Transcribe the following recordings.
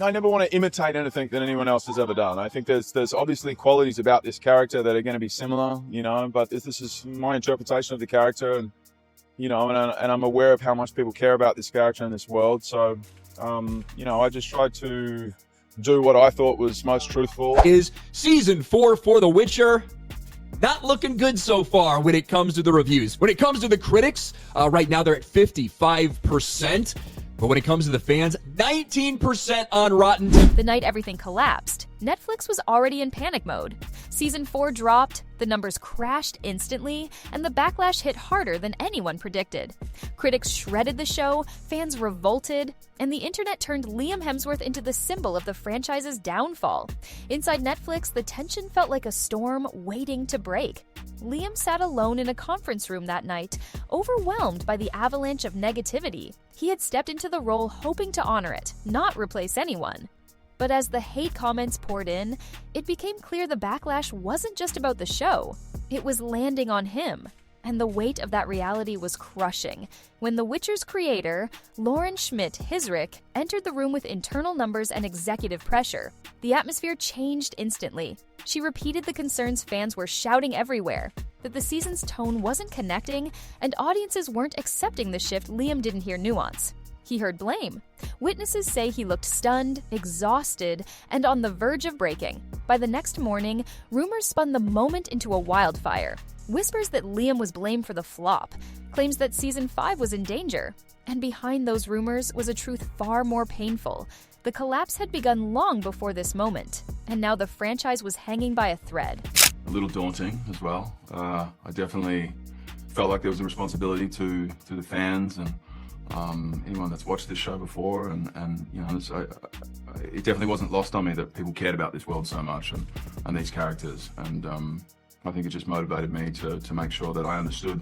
I never want to imitate anything that anyone else has ever done. I think there's obviously qualities about this character that are going to be similar, but this is my interpretation of the character, and and I'm aware of how much people care about this character in this world. So, I just tried to do what I thought was most truthful. Is season 4 for The Witcher not looking good so far when it comes to the reviews? When it comes to the critics, right now they're at 55%. But when it comes to the fans, 19% on Rotten. The night everything collapsed, Netflix was already in panic mode. Season 4 dropped, the numbers crashed instantly, and the backlash hit harder than anyone predicted. Critics shredded the show, fans revolted, and the internet turned Liam Hemsworth into the symbol of the franchise's downfall. Inside Netflix, the tension felt like a storm waiting to break. Liam sat alone in a conference room that night, overwhelmed by the avalanche of negativity. He had stepped into the role hoping to honor it, not replace anyone. But as the hate comments poured in, it became clear the backlash wasn't just about the show. It was landing on him. And the weight of that reality was crushing when The Witcher's creator, Lauren Schmidt-Hissrich, entered the room with internal numbers and executive pressure. The atmosphere changed instantly. She repeated the concerns fans were shouting everywhere, that the season's tone wasn't connecting and audiences weren't accepting the shift. Liam didn't hear nuance. He heard blame. Witnesses say he looked stunned, exhausted, and on the verge of breaking. By the next morning, rumors spun the moment into a wildfire. Whispers that Liam was blamed for the flop, claims that season 5 was in danger. And behind those rumors was a truth far more painful. The collapse had begun long before this moment, and now the franchise was hanging by a thread. A little daunting as well. I definitely felt like there was a responsibility to the fans and anyone that's watched this show before, and it definitely wasn't lost on me that people cared about this world so much and these characters, and I think it just motivated me to make sure that I understood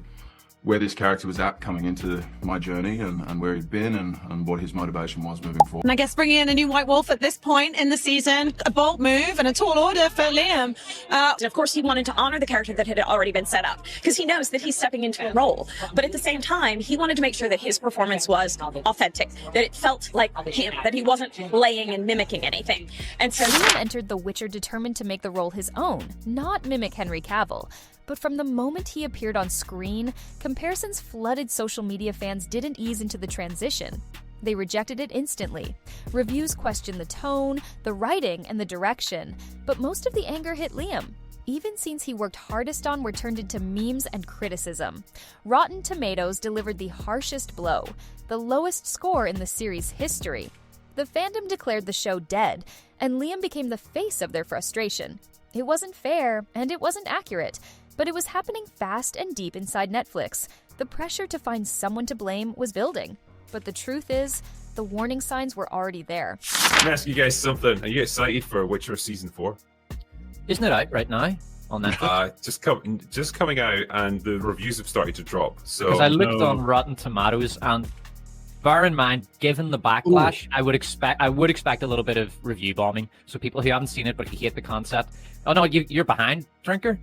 where this character was at coming into my journey and where he'd been and what his motivation was moving forward. And I guess bringing in a new White Wolf at this point in the season, a bold move and a tall order for Liam. And of course, he wanted to honor the character that had already been set up because he knows that he's stepping into a role. But at the same time, he wanted to make sure that his performance was authentic, that it felt like him, that he wasn't playing and mimicking anything. And so Liam entered The Witcher determined to make the role his own, not mimic Henry Cavill. But from the moment he appeared on screen, comparisons flooded social media. Fans didn't ease into the transition. They rejected it instantly. Reviews questioned the tone, the writing, and the direction. But most of the anger hit Liam. Even scenes he worked hardest on were turned into memes and criticism. Rotten Tomatoes delivered the harshest blow, the lowest score in the series' history. The fandom declared the show dead, and Liam became the face of their frustration. It wasn't fair, and it wasn't accurate. But it was happening fast and deep inside Netflix. The pressure to find someone to blame was building. But the truth is, the warning signs were already there. Let me ask you guys something. Are you excited for Witcher Season 4? Isn't it out right now on Netflix? Just coming out, and the reviews have started to drop. So because I looked on Rotten Tomatoes, and bear in mind, given the backlash, I would expect a little bit of review bombing. So people who haven't seen it but who hate the concept. Oh no, you're behind, Drinker.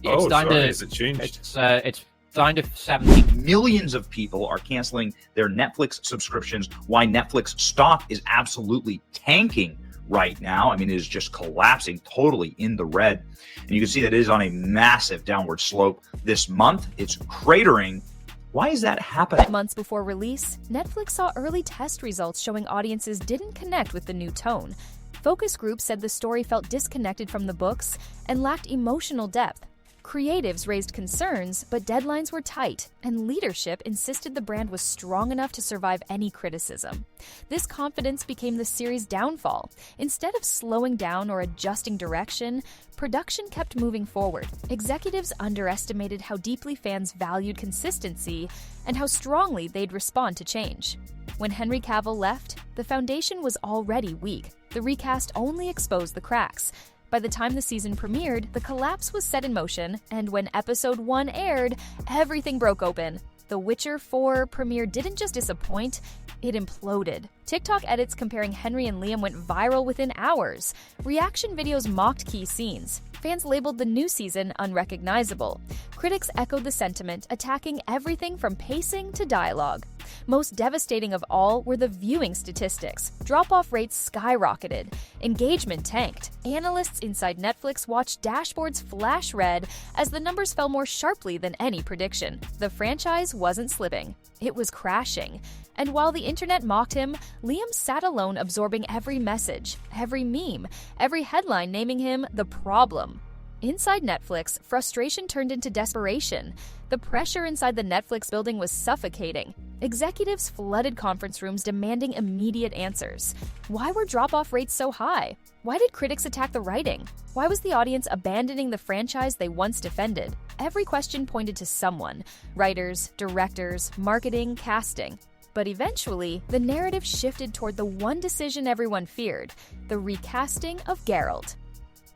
It's down to, has it changed? It's down to 70. Millions of people are canceling their Netflix subscriptions. Why Netflix stock is absolutely tanking right now. I mean, it is just collapsing totally in the red. And you can see that it is on a massive downward slope this month. It's cratering. Why is that happening? Months before release, Netflix saw early test results showing audiences didn't connect with the new tone. Focus groups said the story felt disconnected from the books and lacked emotional depth. Creatives raised concerns, but deadlines were tight, and leadership insisted the brand was strong enough to survive any criticism. This confidence became the series' downfall. Instead of slowing down or adjusting direction, production kept moving forward. Executives underestimated how deeply fans valued consistency and how strongly they'd respond to change. When Henry Cavill left, the foundation was already weak. The recast only exposed the cracks. By the time the season premiered, the collapse was set in motion, and when episode 1 aired, everything broke open. The Witcher 4 premiere didn't just disappoint, it imploded. TikTok edits comparing Henry and Liam went viral within hours. Reaction videos mocked key scenes. Fans labeled the new season unrecognizable. Critics echoed the sentiment, attacking everything from pacing to dialogue. Most devastating of all were the viewing statistics. Drop-off rates skyrocketed. Engagement tanked. Analysts inside Netflix watched dashboards flash red as the numbers fell more sharply than any prediction. The franchise wasn't slipping. It was crashing. And while the internet mocked him, Liam sat alone absorbing every message, every meme, every headline naming him the problem. Inside Netflix, frustration turned into desperation. The pressure inside the Netflix building was suffocating. Executives flooded conference rooms demanding immediate answers. Why were drop-off rates so high? Why did critics attack the writing? Why was the audience abandoning the franchise they once defended? Every question pointed to someone: writers, directors, marketing, casting. But eventually, the narrative shifted toward the one decision everyone feared: the recasting of Geralt.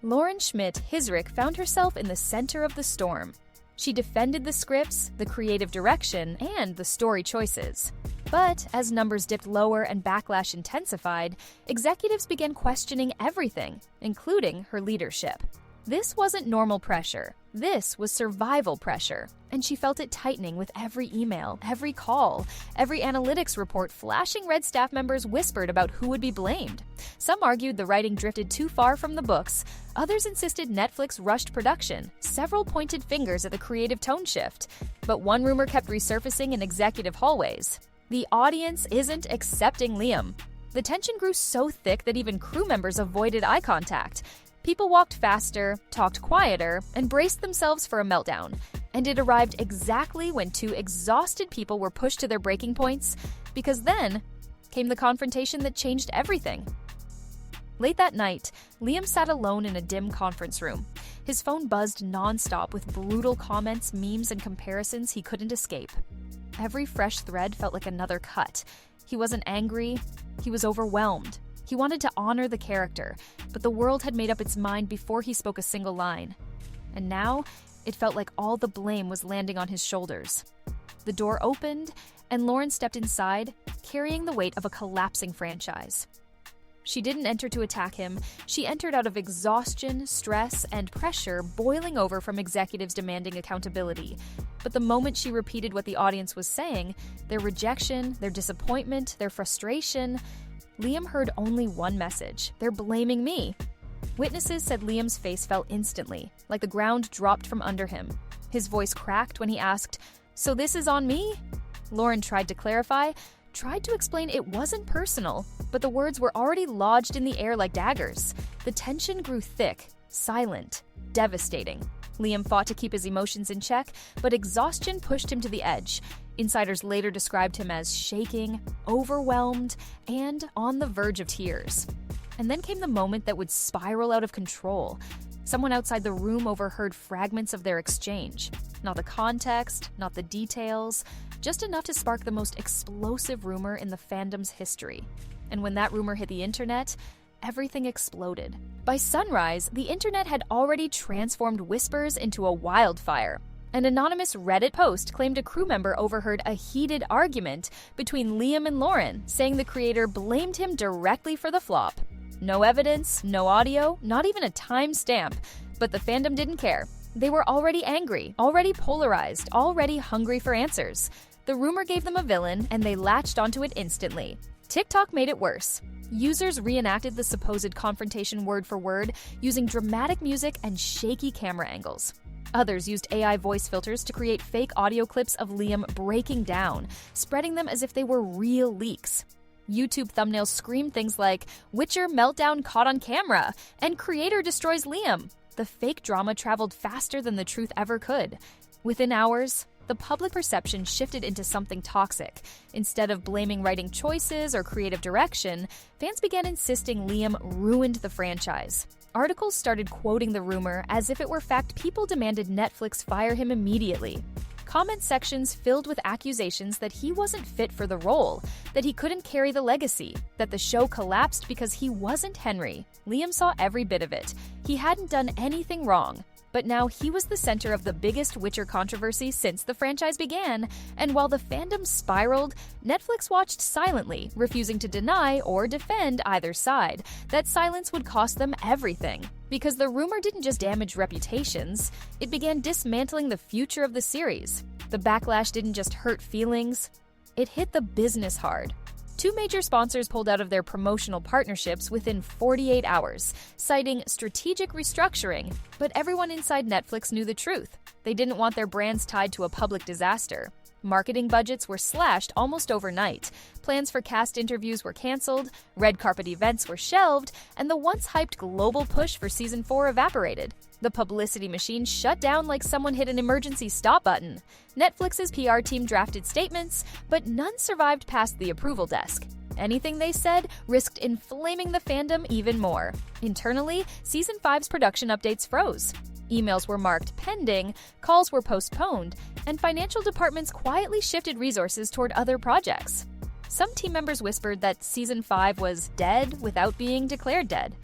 Lauren Schmidt-Hissrich found herself in the center of the storm. She defended the scripts, the creative direction, and the story choices. But as numbers dipped lower and backlash intensified, executives began questioning everything, including her leadership. This wasn't normal pressure. This was survival pressure, and she felt it tightening with every email, every call, every analytics report flashing red staff members whispered about who would be blamed. Some argued the writing drifted too far from the books. Others insisted Netflix rushed production. Several pointed fingers at the creative tone shift. But one rumor kept resurfacing in executive hallways: the audience isn't accepting Liam. The tension grew so thick that even crew members avoided eye contact. People walked faster, talked quieter, and braced themselves for a meltdown. And it arrived exactly when two exhausted people were pushed to their breaking points, because then came the confrontation that changed everything. Late that night, Liam sat alone in a dim conference room. His phone buzzed nonstop with brutal comments, memes, and comparisons he couldn't escape. Every fresh thread felt like another cut. He wasn't angry, he was overwhelmed. He wanted to honor the character, but the world had made up its mind before he spoke a single line. And now, it felt like all the blame was landing on his shoulders. The door opened, and Lauren stepped inside, carrying the weight of a collapsing franchise. She didn't enter to attack him. She entered out of exhaustion, stress, and pressure boiling over from executives demanding accountability. But the moment she repeated what the audience was saying, their rejection, their disappointment, their frustration, Liam heard only one message: they're blaming me. Witnesses said Liam's face fell instantly, like the ground dropped from under him. His voice cracked when he asked, "So this is on me?" Lauren tried to clarify, tried to explain it wasn't personal, but the words were already lodged in the air like daggers. The tension grew thick, silent, devastating. Liam fought to keep his emotions in check, but exhaustion pushed him to the edge. Insiders later described him as shaking, overwhelmed, and on the verge of tears. And then came the moment that would spiral out of control. Someone outside the room overheard fragments of their exchange. Not the context, not the details, just enough to spark the most explosive rumor in the fandom's history. And when that rumor hit the internet, everything exploded. By sunrise, the internet had already transformed whispers into a wildfire. An anonymous Reddit post claimed a crew member overheard a heated argument between Liam and Lauren, saying the creator blamed him directly for the flop. No evidence, no audio, not even a timestamp. But the fandom didn't care. They were already angry, already polarized, already hungry for answers. The rumor gave them a villain, and they latched onto it instantly. TikTok made it worse. Users reenacted the supposed confrontation word for word, using dramatic music and shaky camera angles. Others used AI voice filters to create fake audio clips of Liam breaking down, spreading them as if they were real leaks. YouTube thumbnails screamed things like, "Witcher meltdown caught on camera," and "Creator destroys Liam." The fake drama traveled faster than the truth ever could. Within hours, the public perception shifted into something toxic. Instead of blaming writing choices or creative direction, fans began insisting Liam ruined the franchise. Articles started quoting the rumor as if it were fact. People demanded Netflix fire him immediately. Comment sections filled with accusations that he wasn't fit for the role, that he couldn't carry the legacy, that the show collapsed because he wasn't Henry. Liam saw every bit of it. He hadn't done anything wrong. But now he was the center of the biggest Witcher controversy since the franchise began, and while the fandom spiraled, Netflix watched silently, refusing to deny or defend either side. That silence would cost them everything. Because the rumor didn't just damage reputations, it began dismantling the future of the series. The backlash didn't just hurt feelings, it hit the business hard. Two major sponsors pulled out of their promotional partnerships within 48 hours, citing strategic restructuring, but everyone inside Netflix knew the truth. They didn't want their brands tied to a public disaster. Marketing budgets were slashed almost overnight, plans for cast interviews were canceled, red carpet events were shelved, and the once hyped global push for Season 4 evaporated. The publicity machine shut down like someone hit an emergency stop button. Netflix's PR team drafted statements, but none survived past the approval desk. Anything they said risked inflaming the fandom even more. Internally, Season 5's production updates froze. Emails were marked pending, calls were postponed, and financial departments quietly shifted resources toward other projects. Some team members whispered that Season 5 was dead without being declared dead.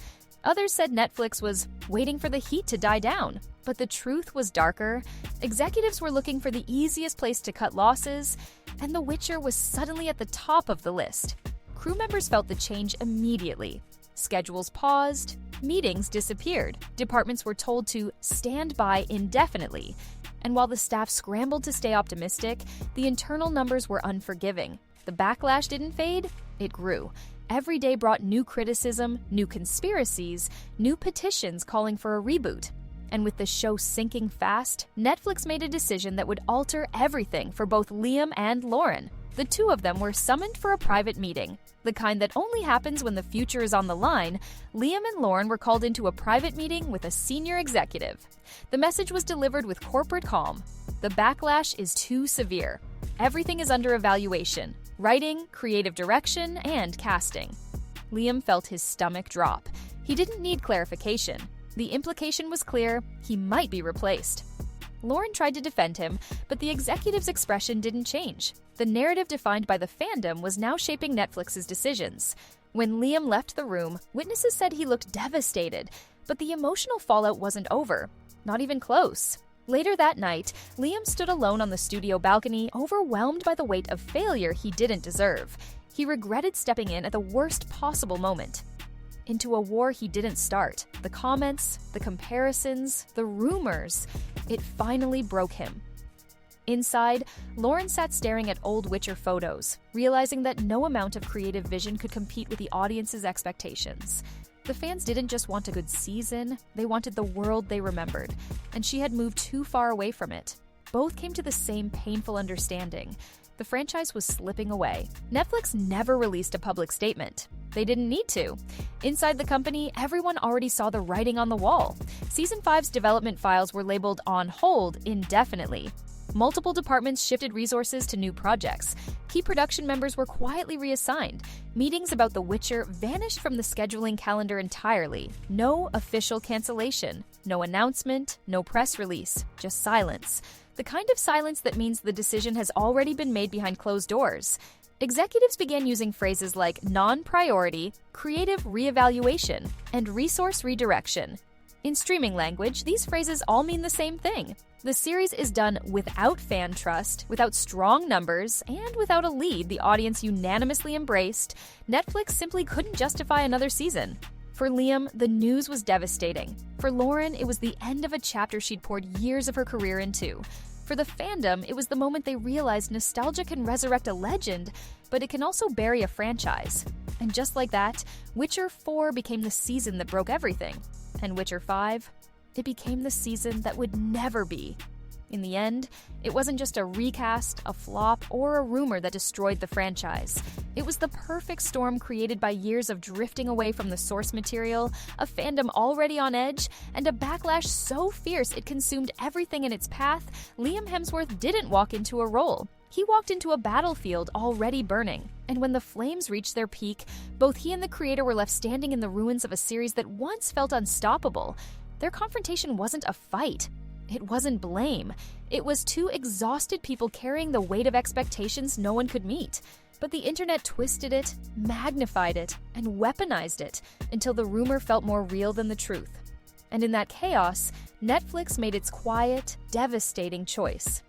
Others said Netflix was waiting for the heat to die down. But the truth was darker. Executives were looking for the easiest place to cut losses, and The Witcher was suddenly at the top of the list. Crew members felt the change immediately. Schedules paused, meetings disappeared, departments were told to stand by indefinitely. And while the staff scrambled to stay optimistic, the internal numbers were unforgiving. The backlash didn't fade, it grew. Every day brought new criticism, new conspiracies, new petitions calling for a reboot. And with the show sinking fast, Netflix made a decision that would alter everything for both Liam and Lauren. The two of them were summoned for a private meeting. The kind that only happens when the future is on the line, Liam and Lauren were called into a private meeting with a senior executive. The message was delivered with corporate calm. The backlash is too severe. Everything is under evaluation. Writing, creative direction, and casting. Liam felt his stomach drop. He didn't need clarification. The implication was clear: he might be replaced. Lauren tried to defend him, but the executive's expression didn't change. The narrative defined by the fandom was now shaping Netflix's decisions. When Liam left the room, witnesses said he looked devastated, but the emotional fallout wasn't over. Not even close. Later that night, Liam stood alone on the studio balcony, overwhelmed by the weight of failure he didn't deserve. He regretted stepping in at the worst possible moment. Into a war he didn't start. The comments, the comparisons, the rumors. It finally broke him. Inside, Lauren sat staring at old Witcher photos, realizing that no amount of creative vision could compete with the audience's expectations. The fans didn't just want a good season, they wanted the world they remembered, and she had moved too far away from it. Both came to the same painful understanding. The franchise was slipping away. Netflix never released a public statement. They didn't need to. Inside the company, everyone already saw the writing on the wall. Season 5's development files were labeled on hold indefinitely. Multiple departments shifted resources to new projects. Key production members were quietly reassigned. Meetings about The Witcher vanished from the scheduling calendar entirely. No official cancellation. No announcement. No press release. Just silence. The kind of silence that means the decision has already been made behind closed doors. Executives began using phrases like non-priority, creative reevaluation, and resource redirection. In streaming language, these phrases all mean the same thing. The series is done without fan trust, without strong numbers, and without a lead the audience unanimously embraced. Netflix simply couldn't justify another season. For Liam, the news was devastating. For Lauren, it was the end of a chapter she'd poured years of her career into. For the fandom, it was the moment they realized nostalgia can resurrect a legend, but it can also bury a franchise. And just like that, Witcher 4 became the season that broke everything. And Witcher 5, it became the season that would never be. In the end, it wasn't just a recast, a flop, or a rumor that destroyed the franchise. It was the perfect storm created by years of drifting away from the source material, a fandom already on edge, and a backlash so fierce it consumed everything in its path. Liam Hemsworth didn't walk into a role. He walked into a battlefield already burning. And when the flames reached their peak, both he and the creator were left standing in the ruins of a series that once felt unstoppable. Their confrontation wasn't a fight. It wasn't blame. It was two exhausted people carrying the weight of expectations no one could meet. But the internet twisted it, magnified it, and weaponized it until the rumor felt more real than the truth. And in that chaos, Netflix made its quiet, devastating choice.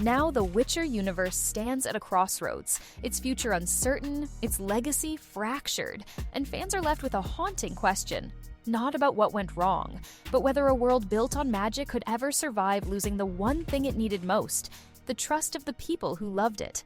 Now the Witcher universe stands at a crossroads, its future uncertain, its legacy fractured, and fans are left with a haunting question. Not about what went wrong, but whether a world built on magic could ever survive losing the one thing it needed most, the trust of the people who loved it.